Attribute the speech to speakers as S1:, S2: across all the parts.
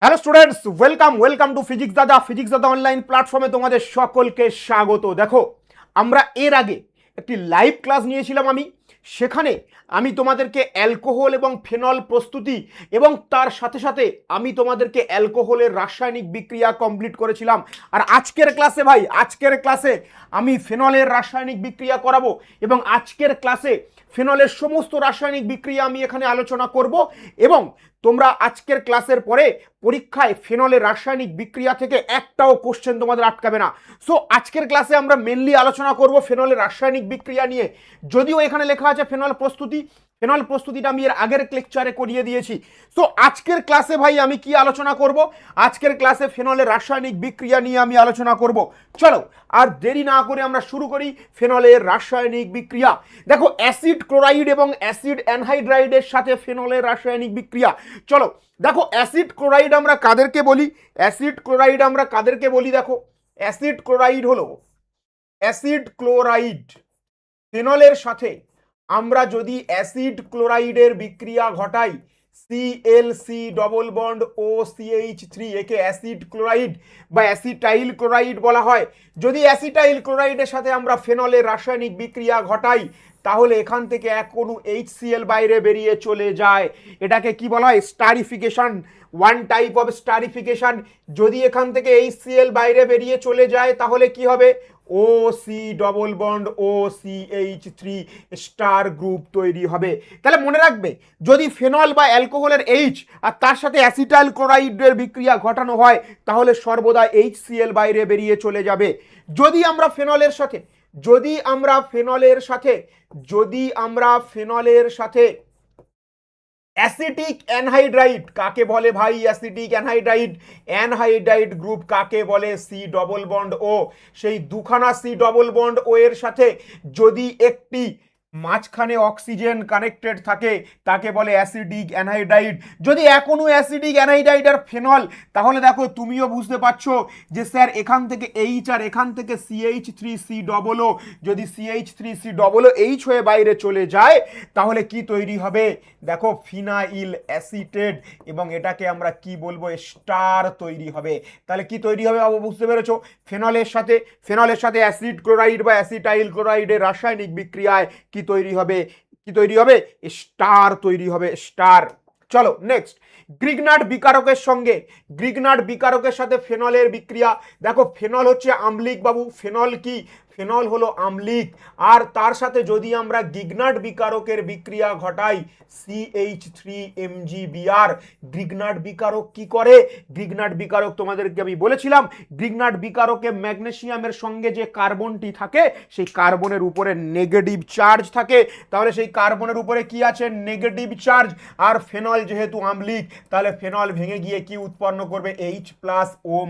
S1: Hello students, welcome to physics দাদা online প্ল্যাটফর্মে তোমাদের সকলকে স্বাগত। দেখো, আমরা এর আগে একটি লাইভ ক্লাস নিয়েছিলাম সেখানে আমি তোমাদেরকে অ্যালকোহল এবং ফেনল প্রস্তুতি এবং তার সাথে সাথে আমি তোমাদেরকে অ্যালকোহলের রাসায়নিক বিক্রিয়া কমপ্লিট করেছিলাম। আর আজকের ক্লাসে আমি ফেনলের রাসায়নিক বিক্রিয়া করাবো এবং আজকের ক্লাসে ফেনলের সমস্ত রাসায়নিক বিক্রিয়া আমি এখানে আলোচনা করব এবং তোমরা আজকের ক্লাসের পরে পরীক্ষায় ফেনলের রাসায়নিক বিক্রিয়া থেকে একটাও কোশ্চেন তোমাদের আটকাবে না। সো আজকের ক্লাসে আমরা মেনলি আলোচনা করব ফেনলের রাসায়নিক বিক্রিয়া নিয়ে। যদিও এখানে লেখা আছে ফেনল প্রস্তুতিটা আমি এর আগের লেকচারে করিয়ে দিয়েছি। সো আজকের ক্লাসে ভাই আমি কি আলোচনা করব? আজকের ক্লাসে ফেনলের রাসায়নিক বিক্রিয়া নিয়ে আমি আলোচনা করব। চলো আর দেরি না করে আমরা শুরু করি ফেনলের রাসায়নিক বিক্রিয়া। দেখো, অ্যাসিড ক্লোরাইড এবং অ্যাসিড অ্যানহাইড্রাইডের সাথে ফেনলের রাসায়নিক বিক্রিয়া। চলো দেখো, অ্যাসিড ক্লোরাইড আমরা কাদেরকে বলি? দেখো, অ্যাসিড ক্লোরাইড ফেনলের সাথে আমরা যদি অ্যাসিড ক্লোরাইডের বিক্রিয়া ঘটাই, সিএলসি ডবল বন্ড ও CH3, একে অ্যাসিড ক্লোরাইড বা অ্যাসিটাইল ক্লোরাইড বলা হয়। যদি অ্যাসিটাইল ক্লোরাইডের সাথে আমরা ফেনলের রাসায়নিক বিক্রিয়া ঘটাই, তাহলে এখান থেকে এক অণু HCl বাইরে বেরিয়ে চলে যায়। এটাকে কি বলা হয়? স্টারিফিকেশন, ওয়ান টাইপ অফ স্টারিফিকেশন। যদি এখান থেকে HCl বাইরে বেরিয়ে চলে যায় তাহলে কি হবে? OC double bond OCH3 star group তৈরি হবে। তাহলে মনে রাখবে, যদি ফেনল বা অ্যালকোহলের H আর তার সাথে অ্যাসিটাইল ক্লোরাইডের বিক্রিয়া ঘটানো হয় তাহলে সর্বদা HCl বাইরে বেরিয়ে চলে যাবে। যদি আমরা ফেনলের সাথে অ্যাসিটিক অ্যানহাইড্রাইড, কাকে বলে ভাই অ্যাসিটিক অ্যানহাইড্রাইড গ্রুপ কাকে বলে? সি ডবল বন্ড ও। সেই দুখানা সি ডবল বন্ড ও এর সাথে যদি একটি মাঝখানে অক্সিজেন কানেক্টেড থাকে তাকে বলে অ্যাসিডিক অ্যানহাইড্রাইড। যদি এখনো অ্যাসিডিক অ্যানহাইড্রাইড আর ফেনল, তাহলে দেখো তুমিও বুঝতে পারছো যে স্যার এখান থেকে H আর এখান থেকে CH3C ডবল ও, যদি CH3C ডবল ও H হয়ে বাইরে চলে যায় তাহলে কি তৈরি হবে? দেখো, ফিনাইল অ্যাসিটেট, এবং এটাকে আমরা কি বলবো? স্টার তৈরি হবে। তাহলে কি তৈরি হবে বাবু, বুঝতে পেরেছো? ফেনলের সাথে অ্যাসিড ক্লোরাইড বা অ্যাসিটাইল ক্লোরাইডের রাসায়নিক বিক্রিয়ায় কি তৈরি হবে? স্টার তৈরি হবে, স্টার। চলো নেক্সট, গ্রিগনার্ড বিকারকের সাথে ফেনলের বিক্রিয়া। দেখো, ফেনল হচ্ছে আম্লিক বাবু। ফেনল হলো আম্লিক, আর তার সাথে যদি আমরা গ্রিগনার্ড বিকারকের বিক্রিয়া ঘটাই, CH3MgBr, গ্রিগনার্ড বিকারক কি করে? গ্রিগনার্ড বিকারক তোমাদেরকে আমি বলেছিলাম, গ্রিগনার্ড বিকারকে ম্যাগনেসিয়ামের সঙ্গে যে কার্বনটি থাকে সেই কার্বনের উপরে নেগেটিভ চার্জ থাকে। তাহলে সেই কার্বনের উপরে কি আছে? Negative charge. আর ফেনল যেহেতু আম্লিক, তাহলে ফেনল ভেঙে গিয়ে কি উৎপন্ন করবে? H+O-।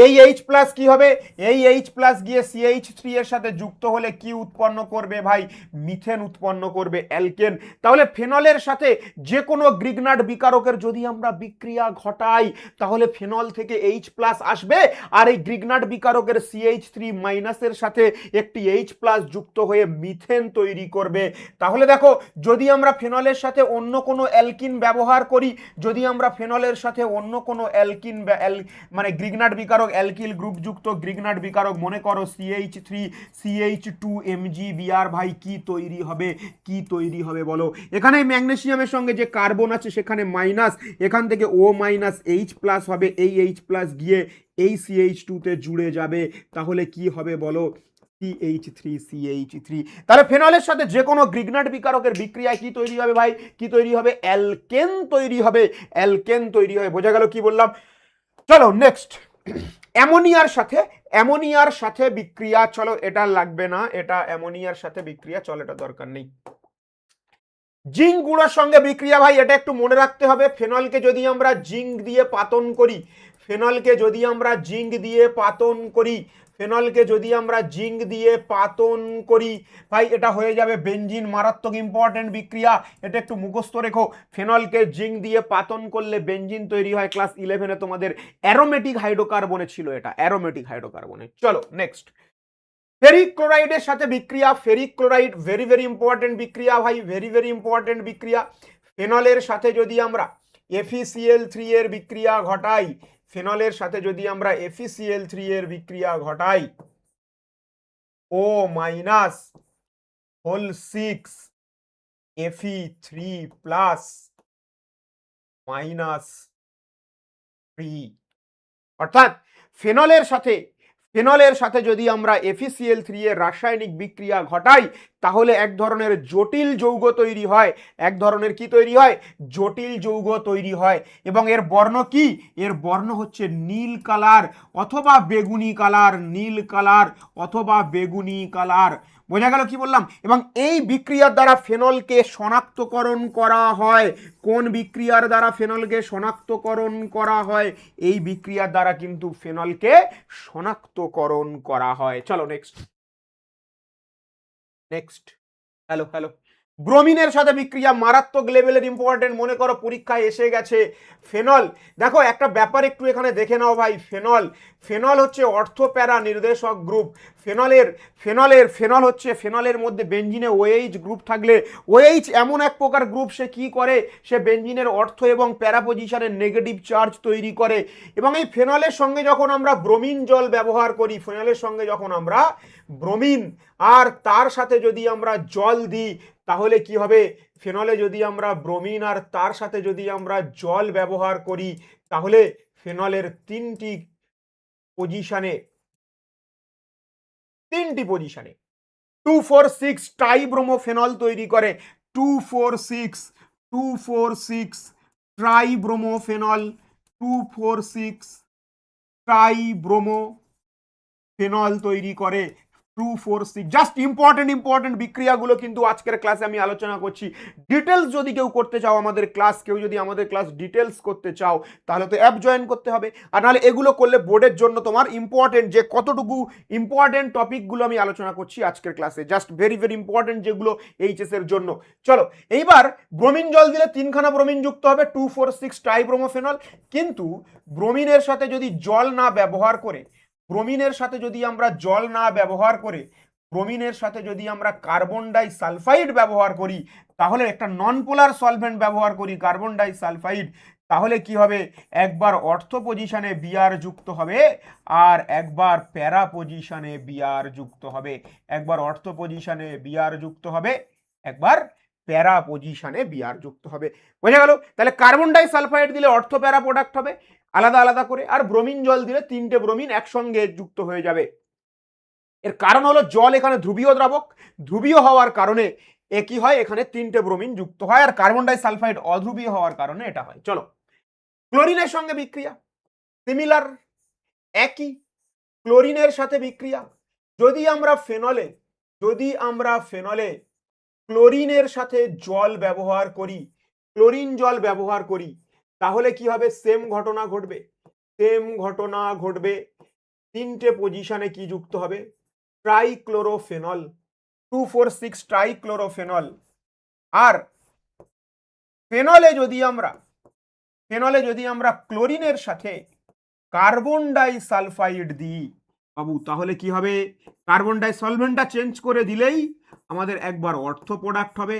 S1: এই H+ কি হবে? এই H+ গিয়ে CH3 এর সাথে যুক্ত হলে কি উৎপন্ন করবে ভাই? মিথেন উৎপন্ন করবে, অ্যালকেন। তাহলে ফেনলের সাথে যে কোনো গ্রিগনার্ড বিকারকের যদি আমরা বিক্রিয়া ঘটাই তাহলে ফেনল থেকে H+ আসবে, আর এই গ্রিগনার্ড বিকারকের CH3- এর সাথে একটি H+ যুক্ত হয়ে মিথেন তৈরি করবে। তাহলে দেখো, যদি আমরা ফেনলের সাথে অন্য কোনো অ্যালকিন ব্যবহার করি, মানে গ্রিগনার্ড বিকারক, অ্যালকিল গ্রুপ যুক্ত গ্রিগনার্ড বিকারক, মনে করো CH3CH2MgBr, ভাই কি তৈরি হবে বলো? এখানে ম্যাগনেসিয়ামের সঙ্গে যে কার্বন আছে সেখানে মাইনাস, এখান থেকে O-H+ হবে, এই H+ গিয়ে এই CH2 তে জুড়ে যাবে। তাহলে কি হবে বলো? CH3CH3। তাহলে ফেনলের সাথে যে কোনো গ্রিগনার্ড বিকারকের বিক্রিয়ায় কি তৈরি হবে ভাই? অ্যালকেন তৈরি হবে। বোঝা গেল কি বললাম? চলো নেক্সট, অ্যামোনিয়ার সাথে বিক্রিয়া। চলো, এটা লাগবে না, এটা অ্যামোনিয়ার সাথে বিক্রিয়া, চলো এটা দরকার নেই। জিঙ্ক গুঁড়োর সঙ্গে বিক্রিয়া, ভাই এটা একটু মনে রাখতে হবে। ফেনলকে যদি আমরা জিঙ্ক দিয়ে পাতন করি, ভাই এটা হয়ে যাবে বেনজিন। মারাত্মক ইম্পর্টেন্ট বিক্রিয়া, এটা একটু মুখস্থ রেখো। ফেনলকে জিঙ্ক দিয়ে পাতন করলে বেনজিন তৈরি হয়। ক্লাস 11-এ তোমাদের অ্যারোমেটিক হাইড্রোকার্বনে ছিল এটা, অ্যারোমেটিক হাইড্রোকার্বনে। চলো নেক্সট, ফেরিক ক্লোরাইডের সাথে বিক্রিয়া। ফেরিক ক্লোরাইড ভেরি ইম্পর্টেন্ট বিক্রিয়া ভাই, ভেরি ইম্পর্টেন্ট বিক্রিয়া। ফেনলের সাথে যদি আমরা FeCl3 এর বিক্রিয়া ঘটাই, ফেনলের সাথে যদি আমরা FeCl3 এর বিক্রিয়া ঘটাই, ও মাইনাস হোল 6 Fe3 প্লাস মাইনাস 3, অর্থাৎ ফেনলের সাথে যদি আমরা FeCl3 এর রাসায়নিক বিক্রিয়া ঘটাই তাহলে এক ধরনের জটিল যৌগ তৈরি হয়, এক ধরনের কি তৈরি হয়, জটিল যৌগ তৈরি হয়। এবং এর বর্ণ কি, এর বর্ণ হচ্ছে নীল কালার অথবা বেগুনি কালার, নীল কালার অথবা বেগুনি কালার। বোঝা গেল কি বললাম? এবং এই বিক্রিয়ার দ্বারা ফেনলকে শনাক্তকরণ করা হয়। কোন বিক্রিয়ার দ্বারা ফেনলকে শনাক্তকরণ করা হয়? এই বিক্রিয়ার দ্বারা কিন্তু ফেনলকে শনাক্তকরণ করা হয়। চলো নেক্সট। হ্যালো, ব্রোমিনের সাথে বিক্রিয়া মারাত্মক লেভেলের ইম্পর্টেন্ট, মনে করো পরীক্ষায় এসে গেছে। ফেনল, দেখো একটা ব্যাপার একটু এখানে দেখে নাও ভাই। ফেনল হচ্ছে অর্থপ্যারা নির্দেশক গ্রুপ। ফেনল হচ্ছে, ফেনলের মধ্যে বেঞ্জিনে OH গ্রুপ থাকলে, OH এমন এক প্রকার গ্রুপ, সে কি করে, সে বেঞ্জিনের অর্থ এবং প্যারা পজিশনের নেগেটিভ চার্জ তৈরি করে। এবং এই ফেনলের সঙ্গে যখন আমরা ব্রোমিন জল ব্যবহার করি, ফেনলের সঙ্গে যখন আমরা ব্রোমিন আর তার সাথে যদি আমরা জল দিই তাহলে কি হবে, ফেনলে যদি আমরা ব্রোমিন আর তার সাথে যদি আমরা জল ব্যবহার করি তাহলে ফেনলের তিনটি পজিশনে 2,4,6 ট্রাইব্রোমোফেনল তৈরি করে। 2,4,6 ট্রাইব্রোমোফেনল, 2,4,6 ট্রাইব্রোমোফেনল তৈরি করে। 2,4,6 জাস্ট ইম্পর্টেন্ট বিক্রিয়াগুলো কিন্তু আজকের ক্লাসে আমি আলোচনা করছি। ডিটেলস যদি কেউ করতে চাও আমাদের ক্লাস, ডিটেলস করতে চাও তাহলে তো অ্যাপ জয়েন করতে হবে, আর নাহলে এগুলো করলে বোর্ডের জন্য তোমার ইম্পর্টেন্ট যে কতটুকু ইম্পর্টেন্ট টপিকগুলো আমি আলোচনা করছি আজকের ক্লাসে, জাস্ট ভেরি ইম্পর্টেন্ট যেগুলো এইচএস এর জন্য। চলো এইবার ব্রোমিন জল দিলে 3খানা ব্রোমিন যুক্ত হবে 2,4,6 ট্রাইব্রোমোফেনল। কিন্তু ব্রোমিনের সাথে যদি জল না ব্যবহার করে, ব্রোমিনের সাথে যদি আমরা জল না ব্যবহার করে, ব্রোমিনের সাথে যদি আমরা কার্বন ডাই সালফাইড ব্যবহার করি, তাহলে একটা নন পোলার সলভেন্ট ব্যবহার করি কার্বন ডাই সালফাইড, তাহলে কি হবে, একবার অর্থ পজিশনে বিআর যুক্ত হবে আর একবার প্যারা পজিশনে বিআর যুক্ত হবে। একবার অর্থ পজিশনে বিআর যুক্ত হবে, একবার প্যারা পজিশনে বিআর যুক্ত হবে। বোঝা গেল? তাহলে কার্বন ডাই সালফাইড দিলে অর্থ প্যারা প্রোডাক্ট হবে আলাদা আলাদা করে, আর ব্রোমিন জল দিলে 3টে ব্রোমিন একসঙ্গে যুক্ত হয়ে যাবে। এর কারণ হলো জল এখানে ধ্রুবীয় দ্রাবক, ধ্রুবীয় হওয়ার কারণে কি হয়, এখানে 3টে ব্রোমিন যুক্ত হয়, আর কার্বন ডাই সালফাইড অধ্রুবীয় হওয়ার কারণে এটা হয়। চলো ক্লোরিনের সঙ্গে বিক্রিয়া সিমিলার, একই। ক্লোরিনের সাথে বিক্রিয়া যদি আমরা ফেনলে ক্লোরিনের সাথে জল ব্যবহার করি, ক্লোরিন জল ব্যবহার করি, তাহলে কি হবে, সেম ঘটনা ঘটবে। 3টে পজিশনে কি যুক্ত হবে, ট্রাইক্লোরোফেনল, 2,4,6 ট্রাইক্লোরোফেনল। আর ফেনলে যদি আমরা ক্লোরিনের সাথে কার্বন ডাই সালফাইড দিই বাবু, তাহলে কি হবে, কার্বন ডাই সলভেন্টটা চেঞ্জ করে দিলেই আমাদের একবার অর্থ প্রোডাক্ট হবে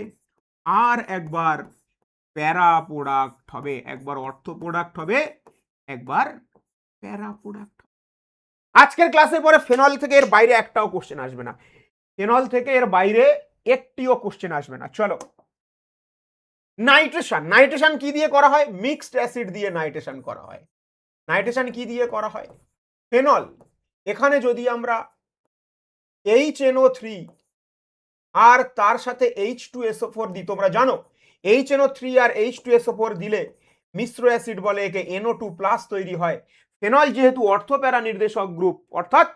S1: আর একবার প্যারা প্রোডাক্ট হবে। একবার অর্থ প্রোডাক্ট হবে, একবার প্যারা প্রোডাক্ট। আজকের ক্লাসের পরে ফেনল থেকে এর বাইরে একটাও কোশ্চেন আসবে না, ফেনল থেকে এর বাইরে একটিও কোশ্চেন আসবে না। চলো নাইট্রেশন কি দিয়ে করা হয়, মিক্সড অ্যাসিড দিয়ে নাইট্রেশন করা হয়। নাইট্রেশন কি দিয়ে করা হয়, ফেনল, এখানে যদি আমরা HNO3 আর তার সাথে H2SO4 দিই, তোমরা জানো HNO3 আর H2SO4 দিলে মিশ্র অ্যাসিড বলে একে, NO2+ তৈরি হয়। ফেনল যেহেতু অর্থপ্যারা নির্দেশক গ্রুপ, অর্থাৎ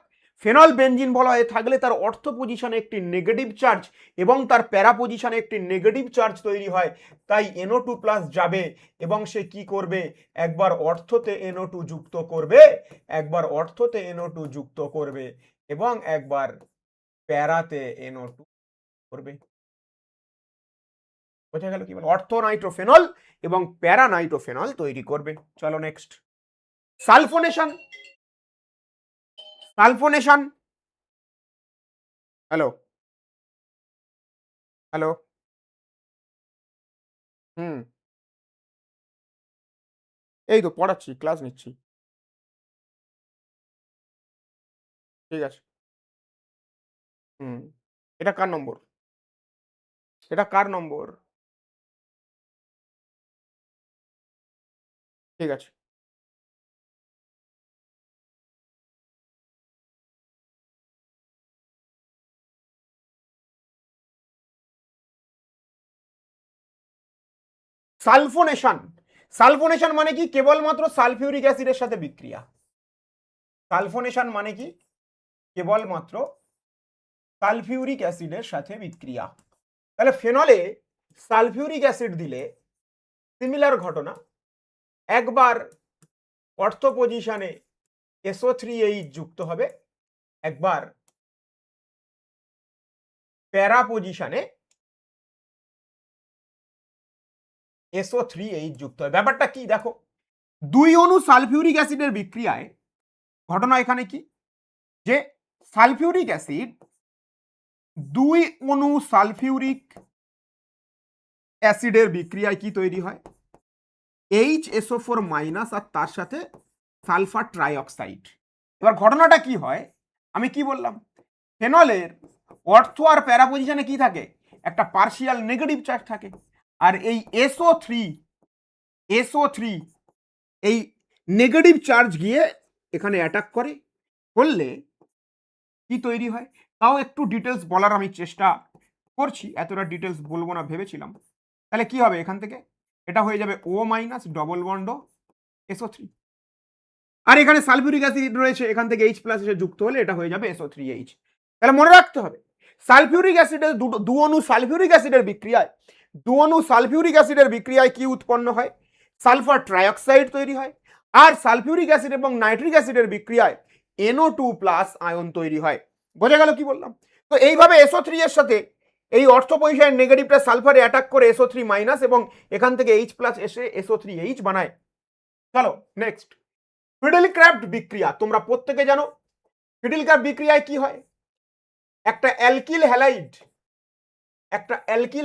S1: ফেনল বেনজিন বলা হয়ে থাকলে তার অর্থ পজিশনে একটি নেগেটিভ চার্জ এবং তার প্যারা পজিশনে একটি নেগেটিভ চার্জ তৈরি হয়, তাই NO2+ যাবে এবং সে কি করবে, একবার অর্থতে NO2 যুক্ত করবে, এবং একবার প্যারাতে NO2 করবে। বোঝা গেল কি বলে, অর্থ নাইট্রোফেনল এবং প্যারা নাইট্রোফেনল তৈরি করবে। চলো নেক্সট, সালফোনেশন। হ্যালো হুম এই তো পড়াচ্ছি, ক্লাস নিচ্ছি। ঠিক আছে। হুম। এটা কার নম্বর? এটা কার নম্বর? ঠিক আছে। সালফোনেশন। সালফোনেশন মানে কি? কেবলমাত্র সালফিউরিক অ্যাসিডের সাথে বিক্রিয়া। সালফোনেশন মানে কি? কেবলমাত্র সালফিউরিক অ্যাসিডের সাথে বিক্রিয়া। তাহলে ফেনলে সালফিউরিক অ্যাসিড দিলে সিমিলার ঘটনা। একবার অর্থ পজিশনে SO3H যুক্ত হবে, একবার প্যারা পজিশনে SO3H যুক্ত হবে। ব্যাপারটা কি দেখো, দুই অণু সালফিউরিক অ্যাসিডের বিক্রিয়ায় ঘটনা এখানে কি, যে সালফিউরিক অ্যাসিড দুই অণু সালফিউরিক অ্যাসিডের বিক্রিয়ায় কি তৈরি হয়? HSO4 মাইনাস আর তার সাথে সালফার ট্রাইঅক্সাইড। এবার ঘটনাটা কি হয়, আমি কি বললাম, ফেনলের অর্থ আর প্যারা পজিশনে কি থাকে? একটা পার্শিয়াল নেগেটিভ চার্জ থাকে। আর এই SO3 এই নেগেটিভ চার্জ গিয়ে এখানে অ্যাটাক করে, করলে কি তৈরি হয় তাও একটু ডিটেলস বলার আমি চেষ্টা করছি, এতটা ডিটেলস বলবো না ভেবেছিলাম। তাহলে কি হবে এখান থেকে? এটা হয়ে যাবে O minus double bond SO3। আর এখানে সালফিউরিক অ্যাসিড রয়েছে, এখান থেকে H প্লাস এসে যুক্ত হলে এটা হয়ে যাবে SO3H। তাহলে মনে রাখতে হবে, সালফিউরিক অ্যাসিডের দু অণু সালফিউরিক অ্যাসিডের বিক্রিয়ায়, দু অণু সালফিউরিক অ্যাসিডের বিক্রিয়ায় কি উৎপন্ন হয়? সালফার ট্রাইঅক্সাইড তৈরি হয়। আর সালফিউরিক অ্যাসিড এবং নাইট্রিক অ্যাসিডের বিক্রিয়ায় NO2 প্লাস আয়ন তৈরি হয়। বোঝা গেল কি বললাম? তো এইভাবে SO3 এর সাথে এই অর্থ পজিশনের নেগেটিভটা সালফারে অ্যাটাক করে SO3 মাইনাস এবং এখান থেকে H প্লাস এসে SO3H বানায়। চলো নেক্সট, ফিডেলক্রাফট বিক্রিয়া তোমরা প্রত্যেকে জানো। ফিডেলক্রাফট বিক্রিয়ায় কি হয়? একটা অ্যালকিল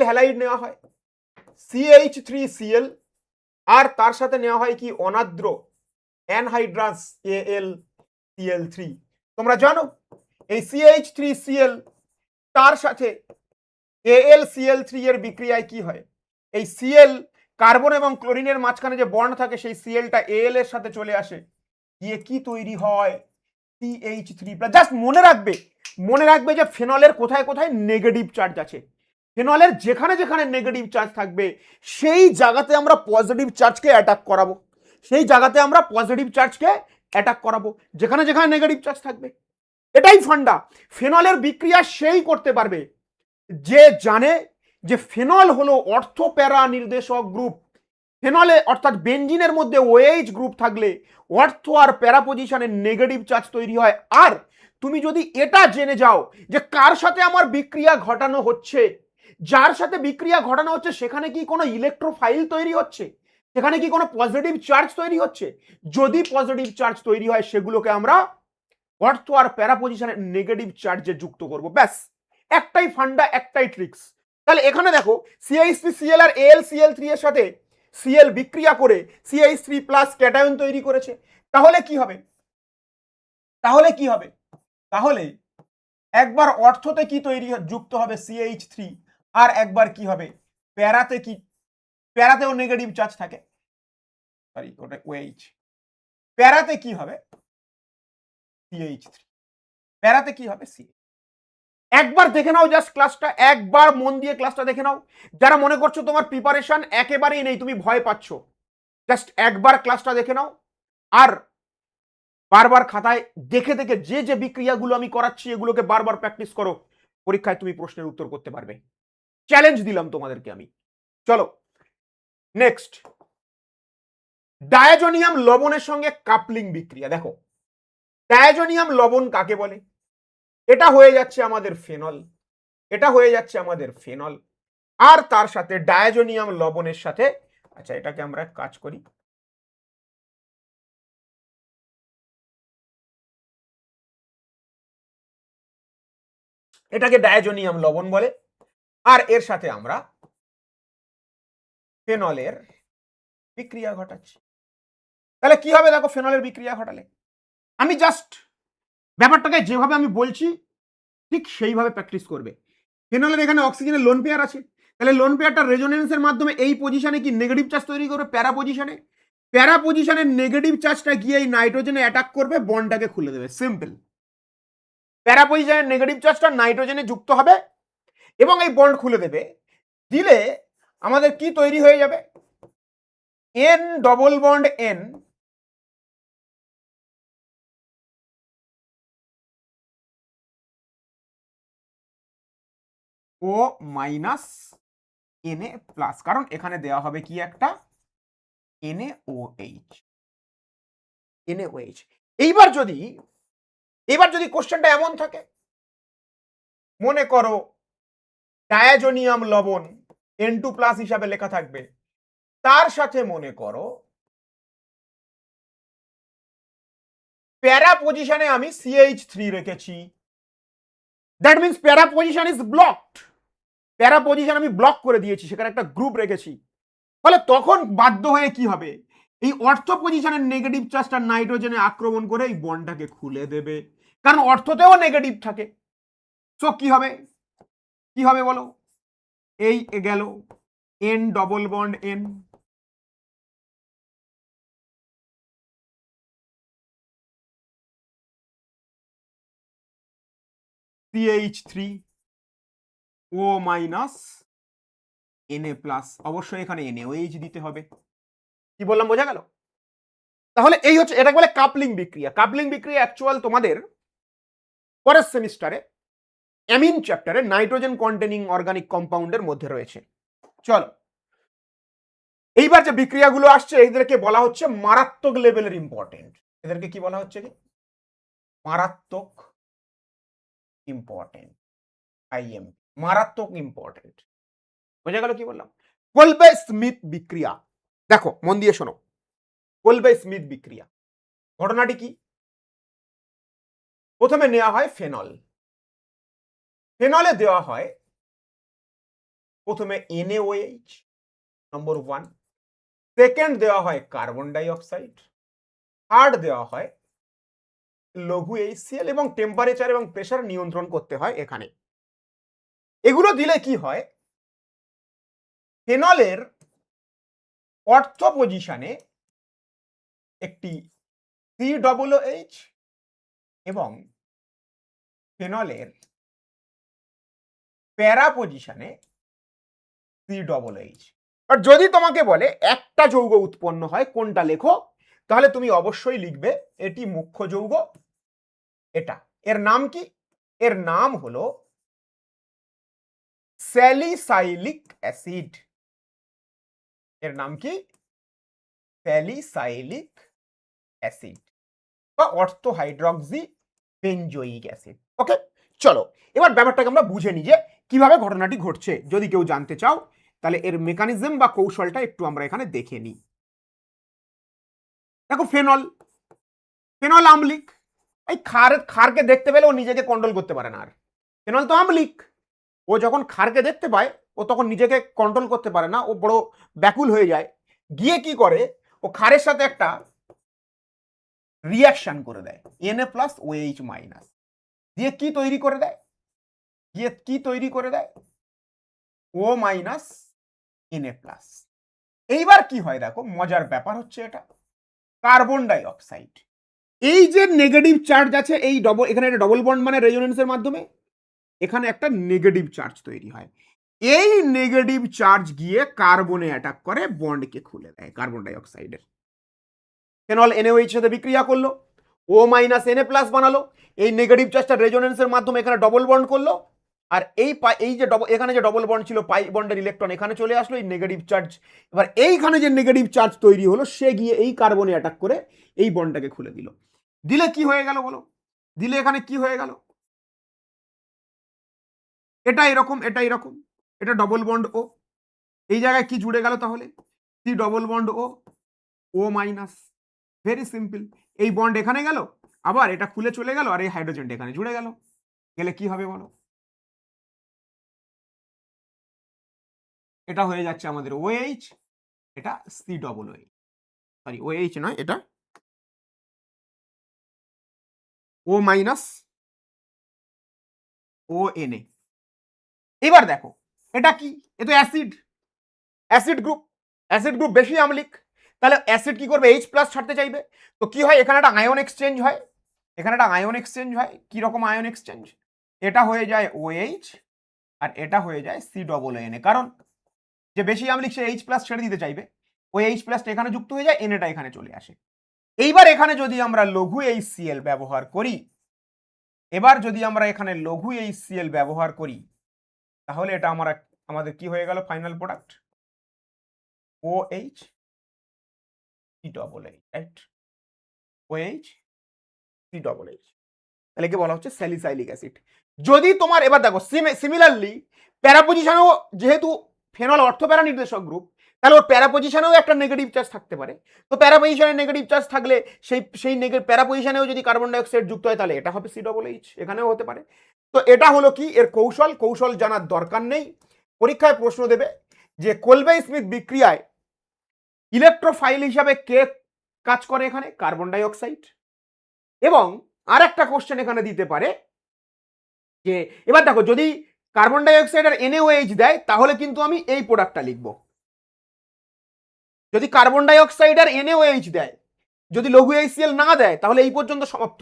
S1: হ্যালাইড নেওয়া হয় CH3Cl, আর তার সাথে নেওয়া হয় কি? অনাদ্র অ্যানহাইড্রাস AlCl3। তোমরা জানো এই CH3Cl তার সাথে AlCl3 এর বিক্রিয়ায় কি হয়? এই Cl কার্বন এবং ক্লোরিনের মাঝখানে যে বন্ড থাকে সেই Clটা Al এর সাথে চলে আসে, গিয়ে কি তৈরি হয়? CH3+। জাস্ট মনে রাখবে যে ফেনলের কোথায় কোথায় নেগেটিভ চার্জ আছে। ফেনলের যেখানে যেখানে নেগেটিভ চার্জ থাকবে সেই জায়গাতে আমরা পজিটিভ চার্জকে অ্যাটাক করাবো, সেই জায়গাতে আমরা পজিটিভ চার্জকে অ্যাটাক করাবো যেখানে যেখানে নেগেটিভ চার্জ থাকবে। এটাই ফান্ডা। ফেনলের বিক্রিয়া সেই করতে পারবে যে জানে যে ফেনল হলো অর্থ প্যারা নির্দেশক গ্রুপ। ফেনলে অর্থাৎ বেনজিনের মধ্যে OH গ্রুপ থাকলে অর্থ আর প্যারা পজিশনে নেগেটিভ চার্জ তৈরি হয়। আর তুমি যদি এটা জেনে যাও যে কার সাথে আমার বিক্রিয়া ঘটানো হচ্ছে, যার সাথে বিক্রিয়া ঘটানো হচ্ছে সেখানে কি কোনো ইলেকট্রোফাইল তৈরি হচ্ছে, সেখানে কি কোনো পজিটিভ চার্জ তৈরি হচ্ছে, যদি পজিটিভ চার্জ তৈরি হয় সেগুলোকে আমরা অর্থ আর প্যারা পজিশনে নেগেটিভ চার্জে যুক্ত করব। ব্যাস, একটাই ফান্ডা, একটাই ট্রিক্স। তাহলে এখানে দেখো CH3Cl আর AlCl3 এর সাথে Cl বিক্রিয়া করে CH3 প্লাস ক্যাটায়ন তৈরি করেছে। তাহলে কি হবে? তাহলে একবার অর্থতে কি তৈরি যুক্ত হবে? CH3। আর একবার কি হবে? প্যারাতে কি? প্যারাতেও নেগেটিভ চার্জ থাকে, সরি ওটা OH। প্যারাতে কি হবে? CH3। প্যারাতে কি হবে? CH। একবার দেখে নাও জাস্ট ক্লাসটা, একবার মন দিয়ে ক্লাসটা দেখে নাও। যারা মনে করছো তোমার প্রিপারেশন একেবারেই নেই, তুমি ভয় পাচ্ছ, জাস্ট একবার ক্লাসটা দেখে নাও। আর বারবার খাতায় দেখে দেখে যে যে বিক্রিয়াগুলো আমি করাচ্ছি এগুলোকে বারবার প্র্যাকটিস করো, পরীক্ষায় তুমি প্রশ্নের উত্তর করতে পারবে। চ্যালেঞ্জ দিলাম তোমাদেরকে আমি। চলো নেক্সট, ডায়াজোনিয়াম লবণের সঙ্গে কাপলিং বিক্রিয়া। দেখো ডায়াজোনিয়াম লবণ কাকে বলে? এটা হয়ে যাচ্ছে আমাদের ফেনল, আর তার সাথে ডায়াজোনিয়াম লবণের সাথে, আচ্ছা এটাকে আমরা কাজ করি, এটাকে ডায়াজোনিয়াম লবণ বলে। আর এর সাথে আমরা ফেনলের বিক্রিয়া ঘটাচ্ছি। তাহলে কি হবে দেখো ফেনলের বিক্রিয়া ঘটালে, আমি জাস্ট ব্যাপারটাকে যেভাবে আমি বলছি ঠিক সেইভাবে প্র্যাকটিস করবে। ফেনলের এখানে অক্সিজেনের লোন পেয়ার আছে, তাহলে লোন পেয়ারটা রেজোনেন্সের মাধ্যমে এই পজিশনে কি নেগেটিভ চার্জ তৈরি করবে প্যারা পজিশনে, প্যারা পজিশনের নেগেটিভ চার্জটা গিয়ে এই নাইট্রোজেনে অ্যাটাক করবে, বন্ডটাকে খুলে দেবে, সিম্পল। প্যারা পজিশনের নেগেটিভ চার্জটা নাইট্রোজেনে যুক্ত হবে এবং এই বন্ড খুলে দেবে, দিলে আমাদের কি তৈরি হয়ে যাবে, N double bond N O minus NA plus, কারণ এখানে দেওয়া হবে কি একটা NaOH। NaOH এইবার যদি কোশ্চেনটা এমন থাকে, মনে করো ডায়াজোনিয়াম লবণ N2+ হিসাবে লেখা থাকবে, তার সাথে মনে করো প্যারা পজিশনে আমি CH3 রেখেছি, দ্যাট মিন্স প্যারা পজিশন ইজ ব্লকড, প্যারা পজিশন আমি ব্লক করে দিয়েছি, সেখানে একটা গ্রুপ রেখেছি, ফলে তখন বাধ্য হয়ে কি হবে, এই অর্থ পজিশনের নেগেটিভ চার্জটা নাইট্রোজেনে আক্রমণ করে এই বন্ডটাকে খুলে দেবে, কারণ অর্থতেও নেগেটিভ থাকে। সো কি হবে, কি হবে বলো, এই গেল N double bond N, CH3 ও মাইনাস Na+, অবশ্যই এখানে NaOH দিতে হবে। কি বললাম বোঝা গেল? তাহলে এই হচ্ছে, এটা বলে কাপলিং বিক্রিয়া। কাপলিং বিক্রিয়া অ্যাকচুয়াল তোমাদের পরের সেমিস্টারে অ্যামিন চ্যাপ্টারে নাইট্রোজেন কন্টেনিং অর্গানিক কম্পাউন্ডের মধ্যে রয়েছে। চলো, এইবার যে বিক্রিয়াগুলো আসছে এদেরকে বলা হচ্ছে মারাত্মক লেভেলের ইম্পর্টেন্ট। এদেরকে কি বলা হচ্ছে, কি মারাত্মক ইম্পর্টেন্ট, IM, মারাত্মক ইম্পর্টেন্ট। বোঝা গেল কি বললাম? কোলবে স্মিথ বিক্রিয়া, দেখো মন দিয়ে শোনো, কোলবে স্মিথ বিক্রিয়া ঘটনাটি কি, প্রথমে নেওয়া হয় ফেনল, ফেনলে দেওয়া হয় প্রথমে NaOH নম্বর 1, সেকেন্ড দেওয়া হয় কার্বন ডাই অক্সাইড, থার্ড দেওয়া হয় লঘু HCl এবং টেম্পারেচার এবং প্রেসার নিয়ন্ত্রণ করতে হয় এখানে। এগুলো দিলে কি হয়, ফেনলের অর্থ পজিশনে একটি COOH এবং ফেনলের প্যারা পজিশনে COOH। আর যদি তোমাকে বলে একটা যৌগ উৎপন্ন হয় কোনটা লেখো, তাহলে তুমি অবশ্যই লিখবে এটি মুখ্য যৌগ, এটা, এর নাম কি, এর নাম হলো স্যালিসাইলিক অ্যাসিড, এর নাম কি, স্যালিসাইলিক অ্যাসিড বা অর্থো হাইড্রক্সি বেঞ্জোইক অ্যাসিড। ওকে, চলো এবার ব্যাপারটাকে আমরা বুঝে নিই যে কিভাবে ঘটনাটি ঘটছে। যদি কেউ জানতে চাও তাহলে এর মেকানিজম বা কৌশলটা একটু আমরা এখানে দেখে নিই। দেখো ফেনল, ফেনল আম্লিক, এই ক্ষারকে দেখতে পেলে ও নিজেকে কন্ট্রোল করতে পারে না আর, ফেনল তো আম্লিক, ও যখন ক্ষারকে দেখতে পায় ও তখন নিজেকে কন্ট্রোল করতে পারে না, ও বড় ব্যাকুল হয়ে যায়, গিয়ে কি করে, ও ক্ষারের সাথে একটা রিয়াকশন করে দেয় Na+OH- দিয়ে কি তৈরি করে দেয়, দিয়ে কি তৈরি করে দেয়, O- Na+। এইবার কি হয় দেখো, মজার ব্যাপার হচ্ছে এটা, কার্বন ডাই অক্সাইড, এই যে নেগেটিভ চার্জ আছে এই এখানে একটা ডবল বন্ড মানে রেজোনেন্সের মাধ্যমে এখানে একটা নেগেটিভ চার্জ তৈরি হয়, এই নেগেটিভ চার্জ গিয়ে কার্বনে অ্যাটাক করে, বন্ডকে খুলে দেয় কার্বন ডাই অক্সাইডের। ফেনল NaOH সাথে বিক্রিয়া করলো, O- Na+ বানালো, এই নেগেটিভ চার্জটা রেজোনেন্সের মাধ্যমে এখানে ডবল বন্ড করলো, আর এই যে এখানে যে ডবল বন্ড ছিল পাই বন্ডের ইলেকট্রন এখানে চলে আসলো, এই নেগেটিভ চার্জ, এবার এইখানে যে নেগেটিভ চার্জ তৈরি হলো সে গিয়ে এই কার্বনে অ্যাটাক করে এই বন্ডটাকে খুলে দিল, দিলে কি হয়ে গেল বলো, দিলে এখানে কি হয়ে গেল, এটা এরকম, এটা এরকম, এটা ডবল বন্ড ও, এই জায়গায় কি জুড়ে গেল তাহলে, C double bond O-, very simple, এই বন্ড এখানে গেল, আবার এটা খুলে চলে গেল, আর এই হাইড্রোজেনটা এখানে জুড়ে গেল, গেলে কি হবে বলো, এটা হয়ে যাচ্ছে আমাদের OH, এটা COOH। সরি OH নয়, এটা O মাইনাস ONA। এবার দেখো এটা কি, এ তো acid, acid group, acid group বেশি আম্লিক, তাহলে অ্যাসিড কি করবে, H প্লাস ছাড়তে চাইবে। তো কি হয়, এখানে একটা আয়ন এক্সচেঞ্জ হয়, এখানে একটা আয়ন এক্সচেঞ্জ হয়। কি রকম আয়ন এক্সচেঞ্জ, এটা হয়ে যায় OH আর এটা হয়ে যায় COONA, কারণ যে বেশি আম্লিক সে H প্লাস ছেড়ে দিতে চাইবে, ওই H প্লাসটা এখানে যুক্ত হয়ে যায়, NAটা এখানে চলে আসে। এইবার এখানে যদি আমরা লঘু HCl ব্যবহার করি, এবার যদি আমরা এখানে লঘু HCl ব্যবহার করি, তাহলে এটা আমাদের কি হয়ে গেল final product, OH COOH, right, OH COOH, তাহলে কি বলা হচ্ছে স্যালিসাইলিক অ্যাসিড। যদি তোমার এবার দেখো সিমিলারলি প্যারা পজিশনেও, যেহেতু ফেনল অর্থপ্যারা নির্দেশক গ্রুপ, তাহলে ওর প্যারা পজিশনেও একটা নেগেটিভ চার্জ থাকতে পারে। তো প্যারা পজিশনে নেগেটিভ চার্জ থাকলে সেই প্যারা পজিশনেও যদি কার্বন ডাইঅক্সাইড যুক্ত হয়, তাহলে এটা হবে COOH, এখানেও হতে পারে। তো এটা হলো কি এর কৌশল জানার দরকার নেই। পরীক্ষায় প্রশ্ন দেবে যে কোলবে স্মিথ বিক্রিয়ায় ইলেকট্রোফাইল হিসাবে কে কাজ করে, এখানে কার্বন ডাইঅক্সাইড। এবং আর একটা কোশ্চেন এখানে দিতে পারে যে এবার দেখো যদি কার্বন ডাইঅক্সাইড আর NaOH দেয়, তাহলে কিন্তু আমি এই প্রোডাক্টটা লিখব। যদি কার্বন ডাইঅক্সাইড আর NaOH দেয়, যদি লঘু HCl না দেয়, তাহলে এই পর্যন্ত সমাপ্ত।